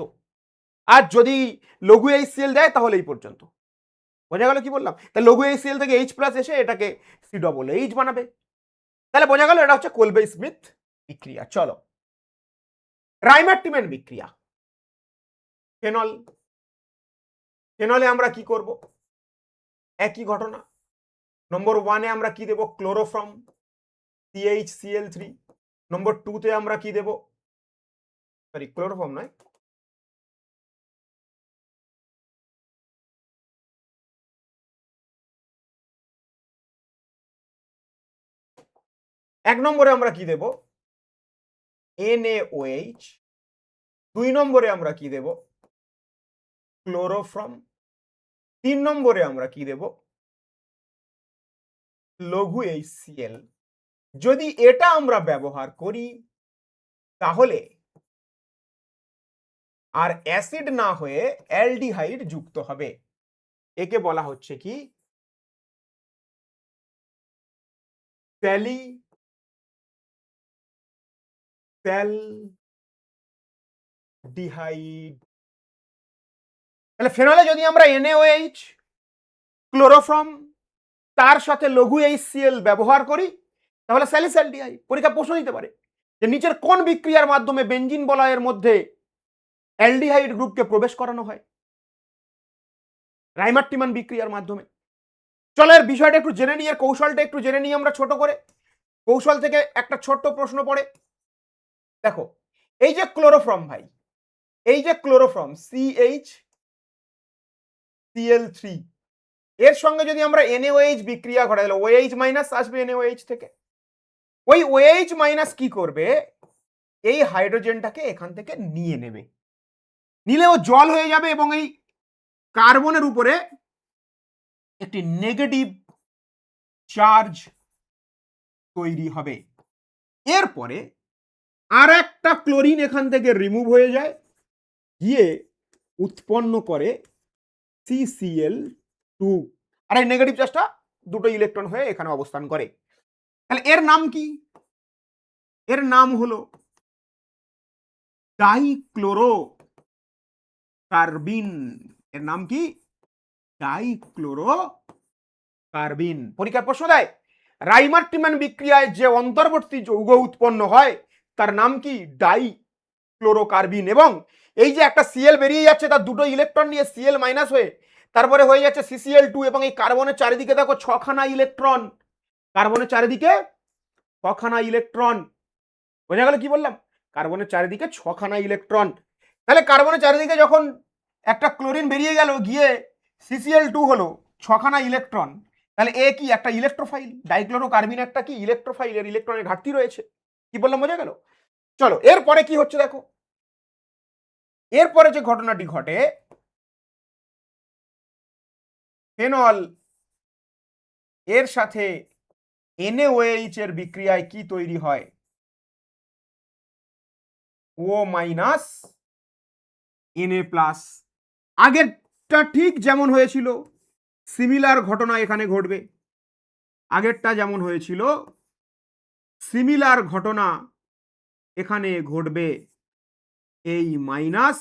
S1: আর যদি লঘু HCl দেয়, তাহলে এই পর্যন্ত। বোঝা গেল কি বললাম? তাহলে লঘু HCl থেকে H প্লাস এসে এটাকে COOH বানাবে। তাহলে বোঝা গেল এটা হচ্ছে কোলবে স্মিথ বিক্রিয়া। চলো, রাইমার-টিমেন বিক্রিয়া, ফেনল, ফেনলে আমরা কি করব, একই ঘটনা। নম্বর 1-এ আমরা কি দেব, ক্লোরোফর্ম CHCl3। নম্বর 2-তে আমরা কি দেব, সরি ক্লোরোফর্ম নয়, এক নম্বরে আমরা কি দেব, NaOH। 2 নম্বরে আমরা কি দেব, ক্লোরোফর্ম। 3 নম্বরে আমরা কি দেব, লঘু HCl। যদি এটা আমরা ব্যবহার করি, তাহলে আর অ্যাসিড না হয়ে অ্যালডিহাইড যুক্ত হবে। একে বলা হচ্ছে কি স্যালডিহাইড। তাহলে ফেনলে যদি আমরা NaOH, ক্লোরোফর্ম, তার সাথে লঘু HCl ব্যবহার করি, তাহলে স্যালিসাইলডিহাইড। পরীক্ষা প্রশ্ন দিতে পারে যে নিচের কোন বিক্রিয়ার মাধ্যমে বেনজিন বলয়ের মধ্যে অ্যালডিহাইড গ্রুপকে প্রবেশ করানো হয়, রাইমার-টিমান বিক্রিয়ার মাধ্যমে। চলো এর বিষয়টা একটু জেনে নিই, এর কৌশলটা একটু জেনে নিই আমরা ছোট করে। কৌশল থেকে একটা ছোট্ট প্রশ্ন পড়ে, দেখো এই যে ক্লোরোফর্ম ভাই, এই যে ক্লোরোফর্ম CHCl3, এর সঙ্গে যদি আমরা NaOH বিক্রিয়া ঘটাই, তাহলে OH মাইনাস আসবে NaOH থেকে। ওই OH মাইনাস কি করবে, এই হাইড্রোজেনটাকে এখান থেকে নিয়ে নেবে, নিলেও জল হয়ে যাবে এবং এই কার্বনের উপরে একটি নেগেটিভ চার্জ তৈরি হবে। এরপরে আর একটা ক্লোরিন এখান থেকে রিমুভ হয়ে যায়, গিয়ে উৎপন্ন করে CCl2, আর এই নেগেটিভ চার্জটা দুটো ইলেকট্রন হয়ে এখানে অবস্থান করে। তাহলে এর নাম কি, এর নাম হলো ডাইক্লোরো কার্বিন। এর নাম কি, ডাইক্লোরো কার্বিন। পরীক্ষার প্রশ্ন দেয় রাইমার-টিমান বিক্রিয়ায় যে অন্তর্বর্তী যৌগ উৎপন্ন হয় তার নাম কি, ডাইক্লোরোকার্বিন। এবং এই যে একটা Cl বেরিয়ে যাচ্ছে, তার দুটো ইলেকট্রন নিয়ে Cl মাইনাস হয়ে তারপরে হয়ে যাচ্ছে CCl2, এবং এই কার্বনের চারিদিকে দেখো 6খানা ইলেকট্রন, কার্বনের চারিদিকে 6খানা ইলেকট্রন। বোঝা গেল কি বললাম, কার্বনের চারিদিকে 6খানা ইলেকট্রন। তাহলে কার্বনের চারিদিকে যখন একটা ক্লোরিন বেরিয়ে গেল, গিয়ে CCl2 হলো 6খানা ইলেকট্রন, তাহলে এ কি একটা ইলেকট্রোফাইল। ডাইক্লোরোকার্বিন একটা কি ইলেকট্রোফাইল, এর ইলেকট্রনের ঘাটতি রয়েছে। কি বললাম, বোঝা গেল? চলো এরপরে কি হচ্ছে দেখো, এরপরে যে ঘটনাটি ঘটে, ফেনল এর সাথে NaOH এর বিক্রিয়ায় কি তৈরি হয়, ও মাইনাস Na প্লাস। আগেরটা ঠিক যেমন হয়েছিল সিমিলার ঘটনা এখানে ঘটবে, আগেরটা যেমন হয়েছিল সিমিলার ঘটনা এখানে ঘটবে। এই মাইনাস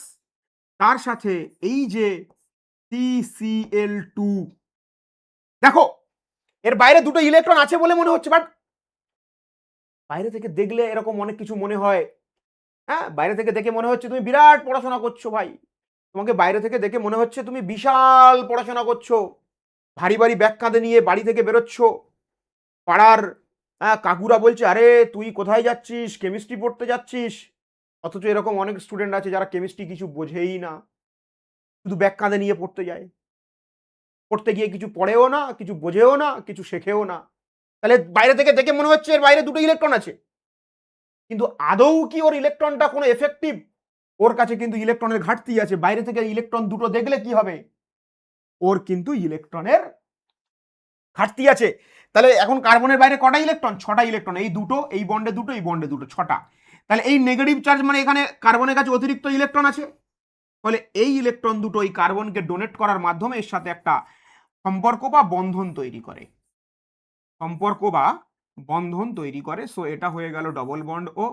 S1: তার সাথে এই যে CCl2, দেখো এর বাইরে দুটো ইলেকট্রন আছে বলে মনে হচ্ছে, বাট বাইরে থেকে দেখলে এরকম অনেক কিছু মনে হয়। হ্যাঁ, বাইরে থেকে দেখে মনে হচ্ছে তুমি বিরাট পড়াশোনা করছো ভাই, তোমাকে বাইরে থেকে দেখে মনে হচ্ছে তুমি বিশাল পড়াশোনা করছো, ভারী ভারী ব্যাগ কাঁধে নিয়ে বাড়ি থেকে বেরোচ্ছ, পাড়ার কাকুরা বলছে আরে তুই কোথায় যাচ্ছিস, কেমিস্ট্রি পড়তে যাচ্ছিস। অথচ এরকম অনেক স্টুডেন্ট আছে যারা কেমিস্ট্রি কিছু বোঝেই না, শুধু ব্যাগ কাঁধে নিয়ে পড়তে যায়, পড়তে গিয়ে কিছু পড়েও না, কিছু বোঝেও না, কিছু শেখেও না। তাহলে বাইরে থেকে দেখে মনে হচ্ছে এর বাইরে দুটো ইলেকট্রন আছে, কিন্তু আদৌ কি ওর ইলেকট্রনটা কোনো এফেক্টিভ? ওর কাছে কিন্তু ইলেকট্রনের ঘাটতি আছে। বাইরে থেকে ইলেকট্রন দুটো দেখলে কি হবে, ওর কিন্তু ইলেকট্রনের ঘাটতি আছে। তাহলে এখন কার্বনের বাইরে কটা ইলেকট্রন? 6টা ইলেকট্রন, এই দুটো, এই বন্ডে দুটো, এই বন্ডে দুটো, 6টা। তাহলে এই নেগেটিভ চার্জ মানে এখানে কার্বনের কাছে অতিরিক্ত ইলেকট্রন আছে, ফলে এই ইলেকট্রন দুটো এই কার্বনকে ডোনেট করার মাধ্যমে এর সাথে একটা সম্পর্ক বা বন্ধন তৈরি করে, সম্পর্ক বা বন্ধন তৈরি করে। সো এটা হয়ে গেল ডবল বন্ড ও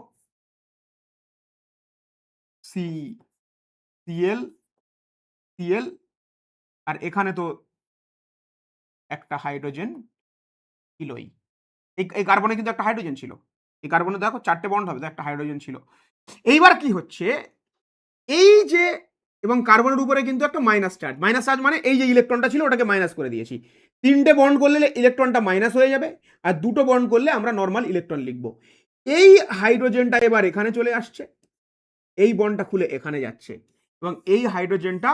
S1: CCl, Cl, আর এখানে তো একটা হাইড্রোজেন ছিলই, এই কার্বনে কিন্তু একটা হাইড্রোজেন ছিল, এই কার্বনে দেখো 4টে বন্ড হবে, একটা হাইড্রোজেন ছিল। এইবার কি হচ্ছে, এই যে এবং কার্বনের উপরে কিন্তু একটা মাইনাস চার্জ, মাইনাস চার্জ মানে এই যে ইলেকট্রনটা ছিল ওটাকে মাইনাস করে দিয়েছি। 3টে বন্ড করলে ইলেকট্রনটা মাইনাস হয়ে যাবে, আর 2টো বন্ড করলে আমরা নর্মাল ইলেকট্রন লিখব। এই হাইড্রোজেনটা এবার এখানে চলে আসছে, এই বন্ডটা খুলে এখানে যাচ্ছে, এবং এই হাইড্রোজেনটা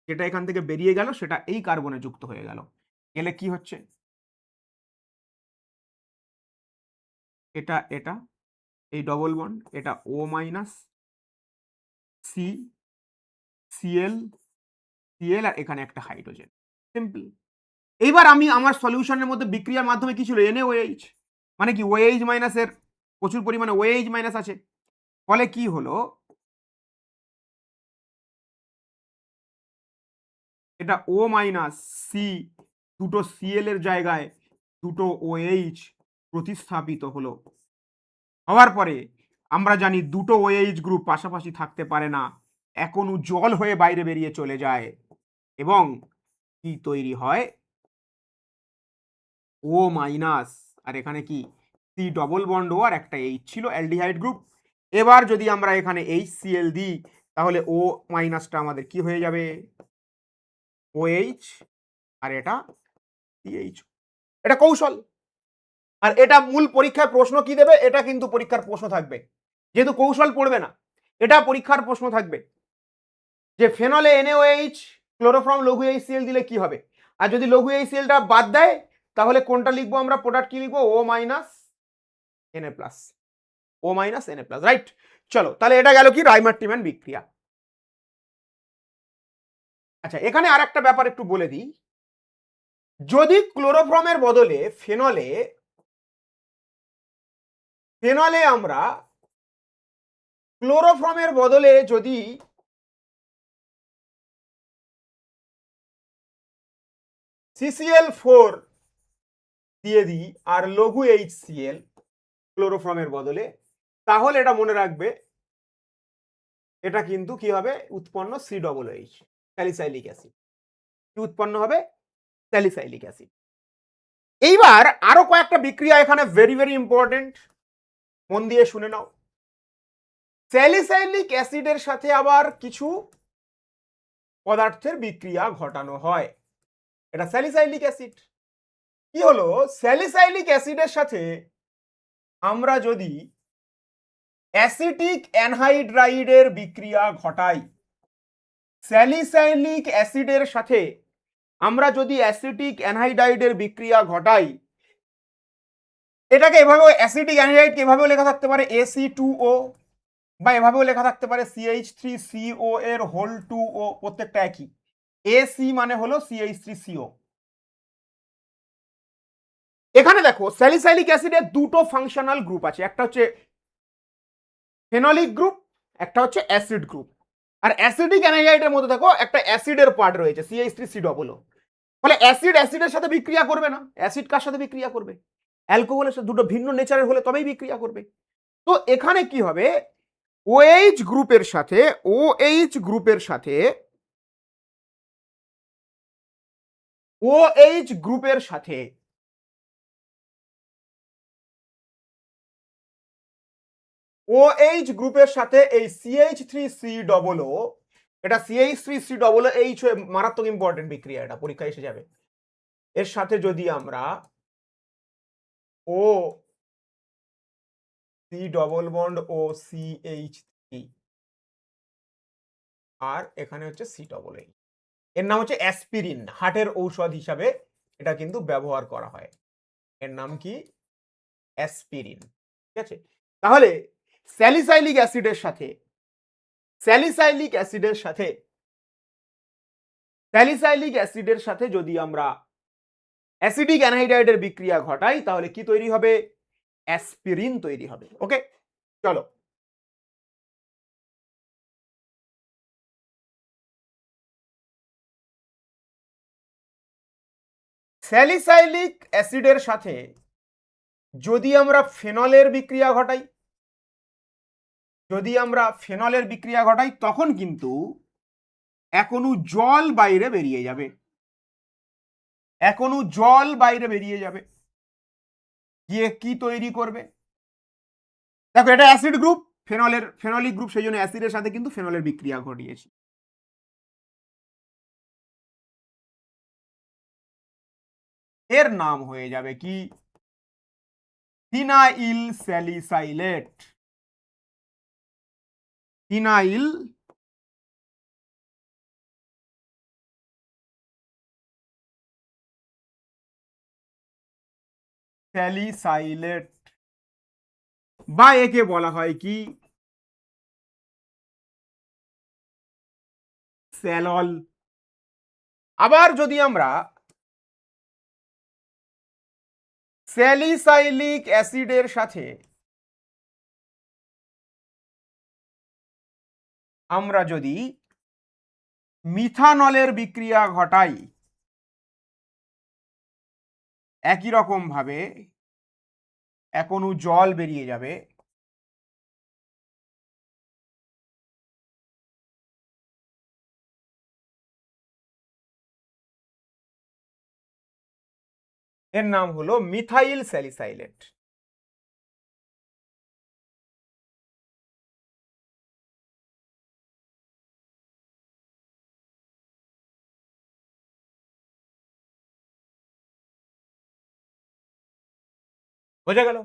S1: যেটা এখান থেকে বেরিয়ে গেল সেটা এই কার্বনে যুক্ত হয়ে গেল। এলে কি হচ্ছে, এটা এটা এই ডবল বন্ড, এটা O minus C Cl Cl, আর এখানে একটা হাইড্রোজেন, সিম্পল। এইবার আমি আমার সলিউশনের মধ্যে বিক্রিয়ার মাধ্যমে কি ছিল, NaOH, মানে কি OH মাইনাসের প্রচুর পরিমাণে OH মাইনাস আছে, ফলে কি হলো, এটা O মাইনাস সি, দুটো Cl এর জায়গায় দুটো OH প্রতিস্থাপিত হলো। হওয়ার পরে আমরা জানি দুটো OH গ্রুপ পাশাপাশি থাকতে পারে না, এক অণু জল হয়ে বাইরে বেরিয়ে চলে যায়, এবং কি তৈরি হয়, O মাইনাস, আর এখানে কি C ডবল বন্ড ও, আর একটা H ছিল অ্যালডিহাইড গ্রুপ। এবার যদি আমরা এখানে HCl দিই তাহলে O মাইনাসটা আমাদের কি হয়ে যাবে, OH, আর এটা CH। এটা কৌশল, আর এটা মূল পরীক্ষায় প্রশ্ন কি দেবে, এটা কিন্তু পরীক্ষার প্রশ্ন থাকবে, যেহেতু কৌশল পড়বে না, এটা পরীক্ষার প্রশ্ন থাকবে যে ফেনলে NaOH ক্লোরোফর্ম লঘু HCl দিলে কি হবে, আর যদি লঘু HClটা বাদ দেয় তাহলে কোনটা লিখবো আমরা, প্রোডাক্ট কি লিখবো, O minus Na plus, O minus Na plus, right. চলো তাহলে এটা গেল কি রাইমার্টিম্যান বিক্রিয়া। আচ্ছা, এখানে আর একটা ব্যাপার একটু বলে দিই, যদি ক্লোরোফর্মের বদলে ফেনলে আমরা ক্লোরোফর্মের বদলে যদি CCl4 দিয়ে দিই আর লঘু HCl ক্লোরোফর্মের বদলে, তাহলে এটা মনে রাখবে এটা কিন্তু কি হবে, উৎপন্ন COOH, স্যালিসাইলিক অ্যাসিড, কি উৎপন্ন হবে, স্যালিসাইলিক অ্যাসিড। এইবার আরো কয়েকটা বিক্রিয়া এখানে ভেরি ভেরি ইম্পর্টেন্ট, মন দিয়ে শুনে নাও। স্যালিসাইলিক অ্যাসিডের সাথে আবার কিছু পদার্থের বিক্রিয়া ঘটানো হয়, এটা স্যালিসাইলিক অ্যাসিড। কি হলো, স্যালিসাইলিক অ্যাসিডের সাথে আমরা যদি অ্যাসিটিক অ্যানহাইড্রাইডের বিক্রিয়া ঘটাই, স্যালিসাইলিক অ্যাসিডের সাথে আমরা যদি অ্যাসিটিক অ্যানহাইড্রাইডের বিক্রিয়া ঘটাই, এটাকে এভাবে অ্যাসিটিক অ্যানহাইড্রাইড এভাবেও লেখা থাকতে পারে Ac2O, বা এভাবেও লেখা থাকতে পারে CH3CO এর হোল 2O, প্রত্যেকটা একই, AC মানে হলো CH3CO। এখানে দেখো স্যালিসাইলিক অ্যাসিডের দুটো ফাংশনাল গ্রুপ আছে, একটা হচ্ছে ফেনলিক গ্রুপ একটা হচ্ছে অ্যাসিড গ্রুপ। আর অ্যাসিডিক অ্যানাইডাইডের মধ্যে দেখো একটা অ্যাসিডের পার্ট রয়েছে CH3COO। ফলে অ্যাসিড অ্যাসিডের সাথে বিক্রিয়া করবে না। অ্যাসিড কার সাথে বিক্রিয়া করবে? অ্যালকোহলের সাথে। দুটো ভিন্ন নেচারের হলে তবেই বিক্রিয়া করবে। তো এখানে কি হবে, OH গ্রুপের সাথে OH গ্রুপের সাথে OH গ্রুপের সাথে OH গ্রুপের সাথে এই CH3COO, এটা CH3COOH হয়ে মারাত্মক ইম্পর্টেন্ট বিক্রিয়া, এটা পরীক্ষায় এসে যাবে। এর সাথে যদি আমরা O C ডবল বন্ড ও CH3 আর এখানে হচ্ছে C ডবল H, এর নাম হচ্ছে অ্যাসপিরিন। হার্টের ঔষধ হিসাবে এটা কিন্তু ব্যবহার করা হয়। এর নাম কি? অ্যাসপিরিন। ঠিক আছে, তাহলে স্যালিসাইলিক অ্যাসিডের সাথে স্যালিসাইলিক অ্যাসিডের সাথে স্যালিসাইলিক অ্যাসিডের সাথে যদি আমরা অ্যাসিডিক অ্যানহাইড্রাইডের বিক্রিয়া ঘটাই তাহলে কি তৈরি হবে? অ্যাসপিরিন তৈরি হবে। ওকে, চলো। স্যালিসাইলিক অ্যাসিডের সাথে যদি আমরা ফেনলের বিক্রিয়া ঘটাই, তখন কিন্তু এক অণু জল বাইরে বেরিয়ে যাবে। গিয়ে কি তৈরি করবে? দেখো, এটা অ্যাসিড গ্রুপ, ফেনলিক গ্রুপ, সেই জন্য অ্যাসিডের সাথে কিন্তু ফেনলের বিক্রিয়া ঘটিয়েছি। এর নাম হয়ে যাবে কি? Phenyl salicylate. ফিনাইল স্যালিসাইলেট, বা একে বলা হয় কি? স্যালল। আবার যদি আমরা স্যালিসাইলিক অ্যাসিডের সাথে আমরা যদি মিথানলের বিক্রিয়া ঘটাই, একই রকম ভাবে এক অণু জল বেরিয়ে যাবে। এর নাম হলো মিথাইল স্যালিসাইলেট। বোঝা গেল?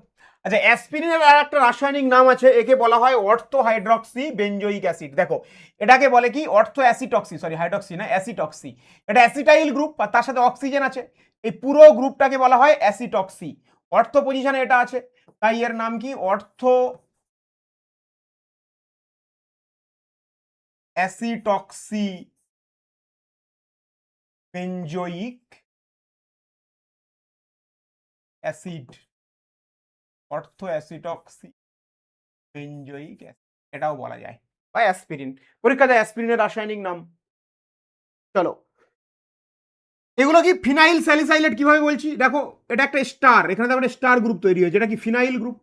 S1: আচ্ছা, অ্যাসপিরিনের আর একটা রাসায়নিক নাম আছে, একে বলা হয় অর্থো হাইড্রক্সি বেঞ্জোইক অ্যাসিড। দেখো, এটাকে বলে কি? অর্থো অ্যাসিটক্সি, সরি হাইড্রক্সি না, অ্যাসিটক্সি। এটা অ্যাসিটাইল গ্রুপ, আর তার সাথে অক্সিজেন আছে। এই পুরো গ্রুপটাকে বলা হয় অ্যাসিটক্সি। অর্থ পজিশনে এটা আছে, তাই এর নাম কি? Ortho acetoxy benzoic acid. Ortho acetoxy benzoic acid এটাও বলা যায়, বা অ্যাসপিরিন। পরীক্ষাতে অ্যাসপিরিনের রাসায়নিক নাম। চলো, এগুলো কি? ফিনাইল স্যালিসাইলেট কিভাবে বলছি দেখো, এটা একটা স্টার, এখানে দেখো একটা স্টার গ্রুপ তৈরি হয়েছে, এটা কি? Phenyl group.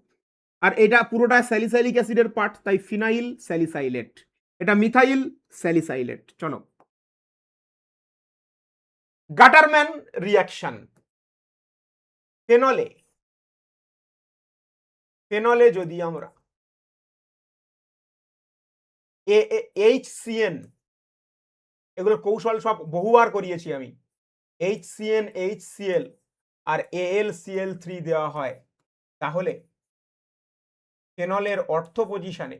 S1: আর এটা পুরোটা স্যালিসাইলিক অ্যাসিডের পার্ট, তাই ফিনাইল স্যালিসাইলেট। এটা মিথাইল স্যালিসাইলেট। চলো, গাটারম্যান রিঅ্যাকশন। ফেনলে যদি আমরা HCN, এগুলো কৌশল সব বহুবার করিয়েছি আমি, HCN HCl আর AlCl3 দেওয়া হয়, তাহলে ফেনলের অর্থ পজিশনে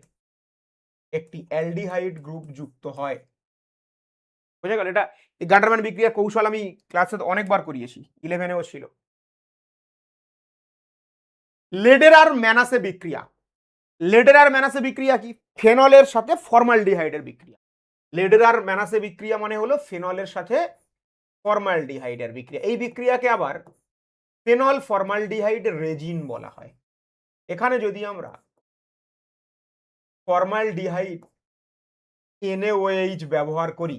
S1: একটি অ্যালডিহাইড গ্রুপ যুক্ত হয়। বুঝা গেল? এটা গাটারম্যান বিক্রিয়ার কৌশল আমি ক্লাসে অনেকবার করিয়েছি, 11এও ছিল। লেডেরার ম্যানাসে বিক্রিয়া। লেডেরার ম্যানাসে বিক্রিয়া কি? ফেনলের সাথে ফর্মালডিহাইডের বিক্রিয়া। লেডেরার ম্যানাসে বিক্রিয়া মানে হলো ফেনলের সাথে ফর্মালডিহাইডের বিক্রিয়া। এই বিক্রিয়াকে আবার ফেনল ফর্মালডিহাইড রেজিন বলা হয়। এখানে যদি আমরা ফর্মালডিহাইড NaOH ব্যবহার করি,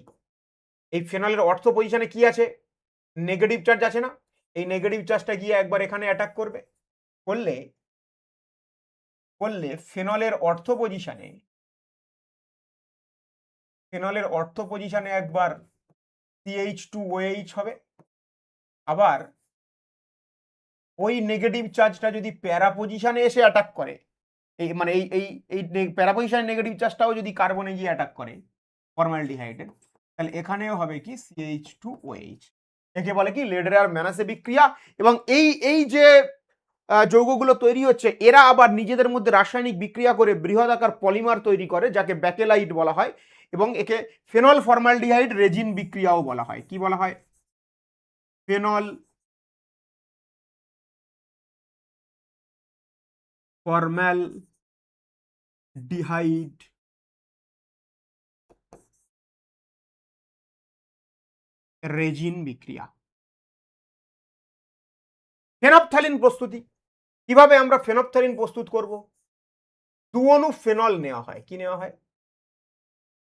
S1: এই ফেনলের অর্থ পজিশনে কি আছে? নেগেটিভ চার্জ আছে না? এই নেগেটিভ চার্জটা গিয়ে একবার এখানে অ্যাটাক করবে, করলে ফেনলের অর্থ পজিশনে একবার CH2OH হবে। আবার ওই নেগেটিভ চার্জটা যদি প্যারা পজিশনে এসে অ্যাটাক করে, এই মানে এই প্যারা পজিশনের নেগেটিভ চার্জটাও যদি কার্বনে গিয়ে অ্যাটাক করে ফর্মালডিহাইডের, তাহলে এখানেও হবে কি CH2OH। একে বলে কি লেডার ম্যানাসে বিক্রিয়া। এবং এই যে যৌগগুলো তৈরি হচ্ছে, এরা আবার নিজেদের মধ্যে রাসায়নিক বিক্রিয়া করে বৃহদাকার পলিমার তৈরি করে, যাকে ব্যাকেলাইট বলা হয়। এবং একে ফেনল ফর্মালডিহাইড রেজিন বিক্রিয়াও বলা হয়। কি বলা হয়? ফেনল ফর্মালডিহাইড রেজিন বিক্রিয়া। ফেনপথ্যালিন প্রস্তুতি। কিভাবে আমরা ফেনপথ্যালিন প্রস্তুত করব? 2 অণু ফেনল নেওয়া হয়। কি নেওয়া হয়?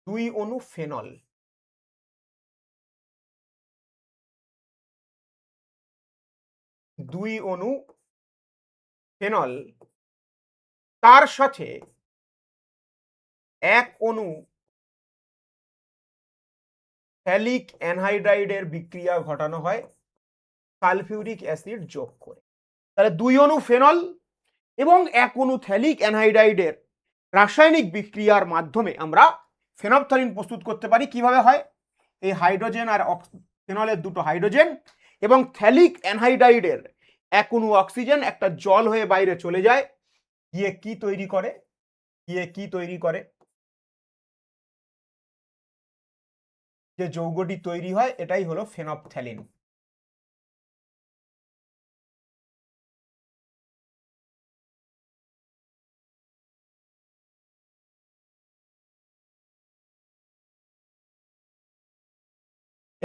S1: 2 অণু ফেনল। 2 অণু ফেনল, তার সাথে 1 অণু ফ্যালিক অ্যানহাইড্রাইডের বিক্রিয়া ঘটানো হয় সালফিউরিক অ্যাসিড যোগ করে। তাহলে 2 অণু ফেনল এবং 1 অণু থ্যালিক অ্যানহাইড্রাইডের রাসায়নিক বিক্রিয়ার মাধ্যমে আমরা ফেনপথ্যালিন প্রস্তুত করতে পারি। কিভাবে হয়? এই হাইড্রোজেন আর ফেনলের দুটো হাইড্রোজেন এবং থ্যালিক অ্যানহাইড্রাইডের 1 অণু অক্সিজেন একটা জল হয়ে বাইরে চলে যায়, গিয়ে কি তৈরি করে? যে যৌগটি তৈরি হয় এটাই হলো ফেনপথ্যালিন।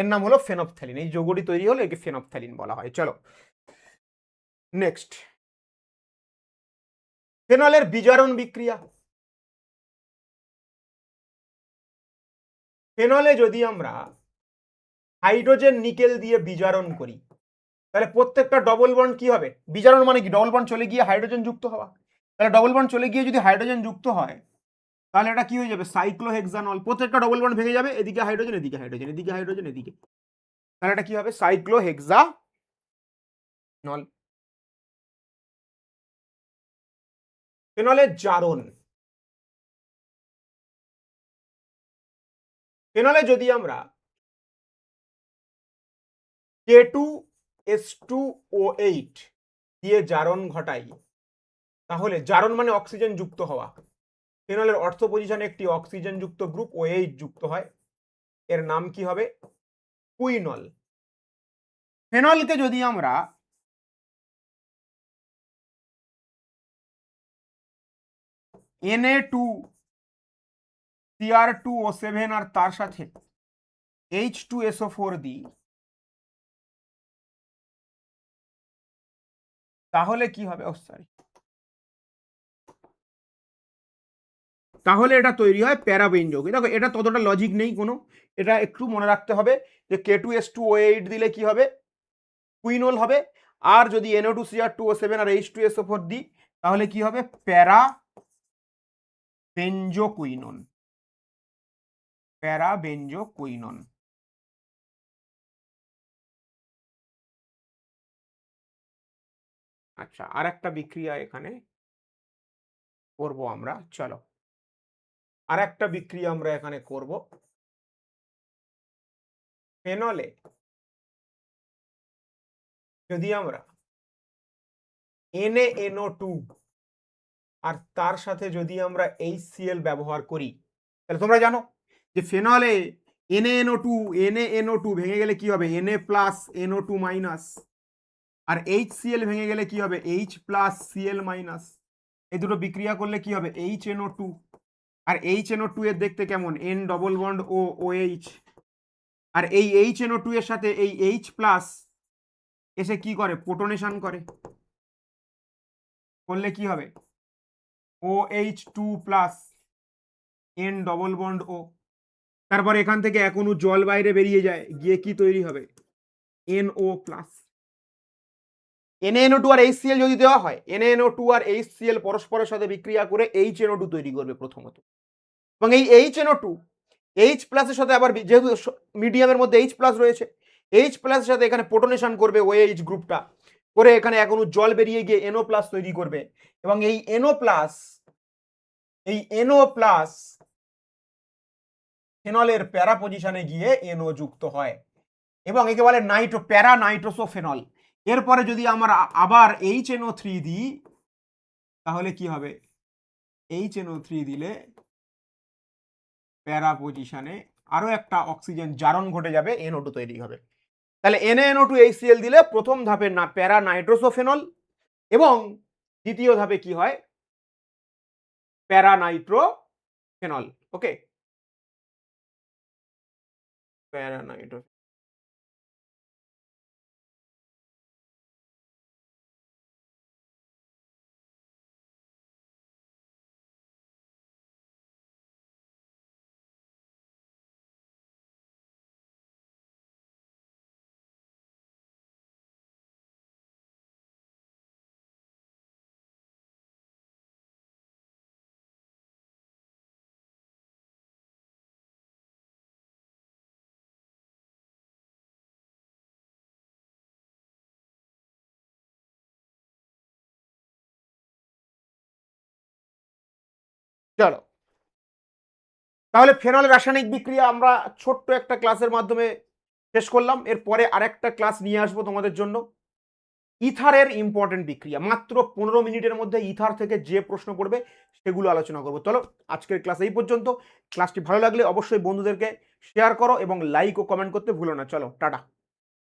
S1: এর নাম হলো ফেনপথ্যালিন। এই যৌগটি তৈরি হলো একে ফেনপথ্যালিন বলা হয়। চলো নেক্সট, ফেনলের বিজারণ বিক্রিয়া। ফেনলে যদি আমরা হাইড্রোজেন নিকেল দিয়ে বিজারণ করি, তাহলে প্রত্যেকটা ডবল বন্ড কি হবে? বিজারণ মানে কি? ডবল বন্ড চলে গিয়ে হাইড্রোজেন যুক্ত হওয়া। তাহলে ডবল বন্ড চলে গিয়ে যদি হাইড্রোজেন যুক্ত হয়, তাহলে এটা কি হয়ে যাবে? সাইক্লোহেক্সানল। প্রত্যেকটা ডবল বন্ড ভেঙে যাবে, এদিকে হাইড্রোজেন, এদিকে হাইড্রোজেন, এদিকে হাইড্রোজেন, এদিকে। তাহলে এটা কি হবে? সাইক্লোহেক্সানল। ফেনলের জারণ। ফেনলে যদি আমরা K2S2O8 দিয়ে জারণ ঘটাই, তাহলে জারণ মানে অক্সিজেন যুক্ত হওয়া। ফেনলের অর্থ পজিশনে একটি অক্সিজেন যুক্ত গ্রুপ OH যুক্ত হয়, এর নাম কি হবে? কুইনল। ফেনলকে যদি আমরা Na2Cr2O7 আর তার সাথে H2SO4 দিই, তাহলে কি হবে? তাহলে এটা তৈরি হয় প্যারাবেন যৌগ। দেখো এটা ততটা লজিক নেই কোনো, এটা একটু মনে রাখতে হবে যে K2S2O8 দিলে কি হবে? কুইনল হবে। আর যদি NO2Cr2O7 আর H2SO4 দিই, তাহলে কি হবে? প্যারাবেনজোকুইনন। প্যারাবেনজোকুইনন। আচ্ছা, আর একটা বিক্রিয়া এখানে করব আমরা। চলো আর একটা বিক্রিয়া আমরা এখানে করব। ফেনলে যদি আমরা NaNO2 আর তার সাথে যদি আমরা HCl ব্যবহার করি, তাহলে তোমরা জানো যে ফেনলে NaNO2 ভেঙে গেলে কি হবে? Na+NO2-, আর HCl ভেঙে গেলে কি হবে? H+Cl-। এই দুটো বিক্রিয়া করলে কি হবে? HNO2। আর HNO2 এর দেখতে কেমন? N ডবল বন্ড ও OH। আর এই HNO2 এর সাথে এই H+ এসে কি করে? প্রোটনেশন করে। করলে কি হবে? OH2+। এন ডবল বন্ড ও, তারপর এখান থেকে এক অণু জল বাইরে বেরিয়ে যায়, গিয়ে কি তৈরি হবে, NO প্লাস। NaNO2 আর HCl যদি দেওয়া হয়, NaNO2 আর HCl পরস্পরের সাথে বিক্রিয়া করে HNO2 তৈরি করবে প্রথমত, এবং এই HNO2 H প্লাসের সাথে আবার যেহেতু মিডিয়ামের মধ্যে H প্লাস রয়েছে, H প্লাসের সাথে এখানে প্রোটনেশন করবে OH গ্রুপটা, করে এখানে এক অণু জল বেরিয়ে গিয়ে NO প্লাস তৈরি করবে, এবং এই NO প্লাস ফেনলের প্যারা পজিশনে গিয়ে NO যুক্ত হয়, এবং একে বলে প্যারা নাইট্রোসোফেনল। এরপরে যদি আমরা আবার HNO3 দিই, তাহলে কি হবে, HNO3 দিলে প্যারা পজিশনে আরো একটা অক্সিজেন জারণ ঘটে যাবে, NO2 তৈরি হবে। তাহলে NaNO2 HCl দিলে প্রথম ধাপে না প্যারা নাইট্রোসোফেনল, এবং দ্বিতীয় ধাপে কি হয়, প্যারা নাইট্রোফেনল। ওকে, প্যারা নাইট্রো। চলো, তাহলে ফেনলের রাসায়নিক বিক্রিয়া আমরা ছোট্ট একটা ক্লাসের মাধ্যমে শেষ করলাম। এরপরে আরেকটা ক্লাস নিয়ে আসবো তোমাদের জন্য, ইথারের ইম্পর্টেন্ট বিক্রিয়া। মাত্র 15 মিনিটের মধ্যে ইথার থেকে যে প্রশ্ন পড়বে সেগুলো আলোচনা করবো। চলো, আজকের ক্লাস এই পর্যন্ত। ক্লাসটি ভালো লাগলে অবশ্যই বন্ধুদেরকে শেয়ার করো এবং লাইক ও কমেন্ট করতে ভুলো না। চলো, টাটা।